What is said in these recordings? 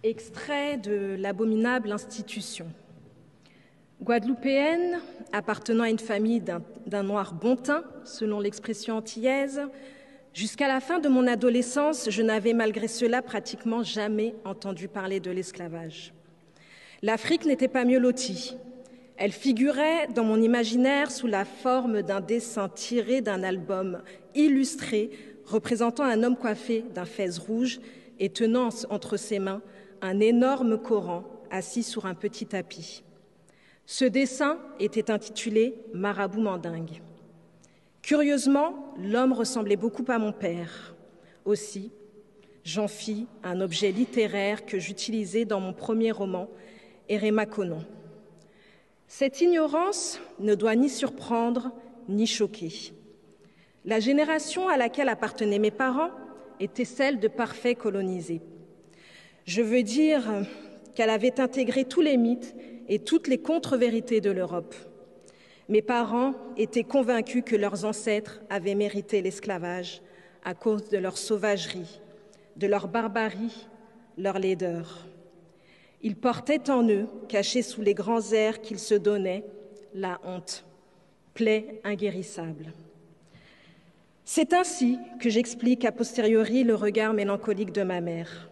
Extrait de l'abominable institution. Guadeloupéenne, appartenant à une famille d'un noir bon teint, selon l'expression antillaise, jusqu'à la fin de mon adolescence, je n'avais malgré cela pratiquement jamais entendu parler de l'esclavage. L'Afrique n'était pas mieux lotie. Elle figurait dans mon imaginaire sous la forme d'un dessin tiré d'un album illustré représentant un homme coiffé d'un fez rouge et tenant entre ses mains un énorme Coran assis sur un petit tapis. Ce dessin était intitulé « Marabout mandingue ». Curieusement, l'homme ressemblait beaucoup à mon père. Aussi, j'en fis un objet littéraire que j'utilisais dans mon premier roman, Eremakonon. Cette ignorance ne doit ni surprendre ni choquer. La génération à laquelle appartenaient mes parents était celle de parfaits colonisés. Je veux dire qu'elle avait intégré tous les mythes et toutes les contre-vérités de l'Europe. Mes parents étaient convaincus que leurs ancêtres avaient mérité l'esclavage à cause de leur sauvagerie, de leur barbarie, leur laideur. Ils portaient en eux, cachés sous les grands airs qu'ils se donnaient, la honte, plaie inguérissable. C'est ainsi que j'explique a posteriori le regard mélancolique de ma mère.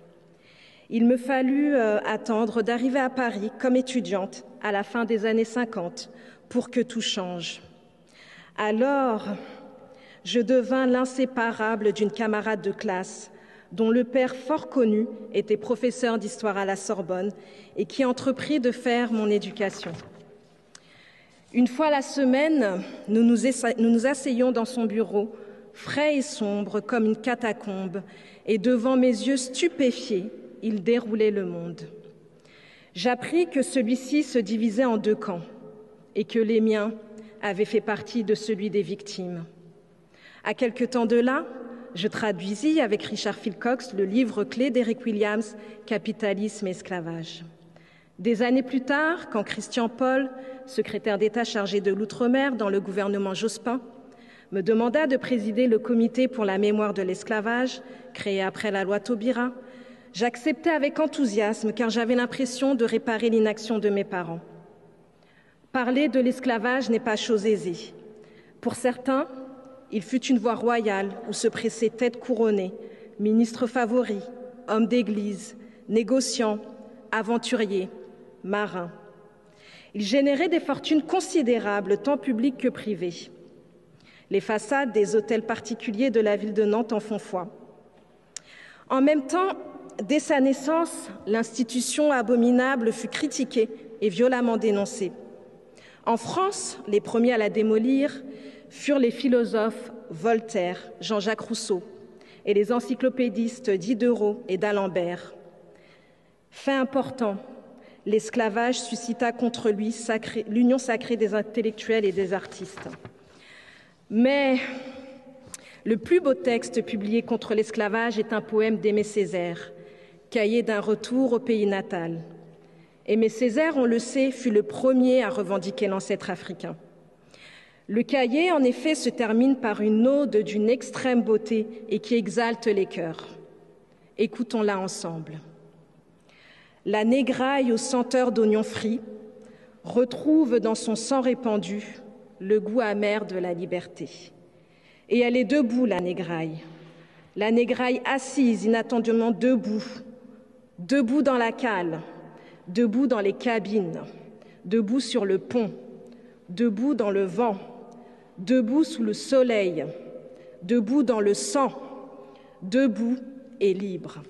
Il me fallut attendre d'arriver à Paris comme étudiante à la fin des années 50 pour que tout change. Alors, je devins l'inséparable d'une camarade de classe dont le père fort connu était professeur d'histoire à la Sorbonne et qui entreprit de faire mon éducation. Une fois la semaine, nous nous asseyions dans son bureau, frais et sombre comme une catacombe, et devant mes yeux stupéfiés, il déroulait le monde. J'appris que celui-ci se divisait en deux camps et que les miens avaient fait partie de celui des victimes. À quelque temps de là, je traduisis avec Richard Philcox le livre clé d'Eric Williams, Capitalisme et esclavage. Des années plus tard, quand Christian Paul, secrétaire d'État chargé de l'Outre-mer dans le gouvernement Jospin, me demanda de présider le comité pour la mémoire de l'esclavage, créé après la loi Taubira, j'acceptais avec enthousiasme car j'avais l'impression de réparer l'inaction de mes parents. Parler de l'esclavage n'est pas chose aisée. Pour certains, il fut une voie royale où se pressaient têtes couronnées, ministres favoris, hommes d'église, négociants, aventuriers, marins. Il générait des fortunes considérables, tant publiques que privées. Les façades des hôtels particuliers de la ville de Nantes en font foi. En même temps, dès sa naissance, l'institution abominable fut critiquée et violemment dénoncée. En France, les premiers à la démolir furent les philosophes Voltaire, Jean-Jacques Rousseau et les encyclopédistes Diderot et d'Alembert. Fait important, l'esclavage suscita contre lui l'union sacrée des intellectuels et des artistes. Mais le plus beau texte publié contre l'esclavage est un poème d'Aimé Césaire, Cahier d'un retour au pays natal. Aimé Césaire, on le sait, fut le premier à revendiquer l'ancêtre africain. Le cahier, en effet, se termine par une ode d'une extrême beauté et qui exalte les cœurs. Écoutons-la ensemble. La négraille aux senteurs d'oignons frits retrouve dans son sang répandu le goût amer de la liberté. Et elle est debout, la négraille assise inattendamment debout, debout dans la cale, debout dans les cabines, debout sur le pont, debout dans le vent, debout sous le soleil, debout dans le sang, debout et libre.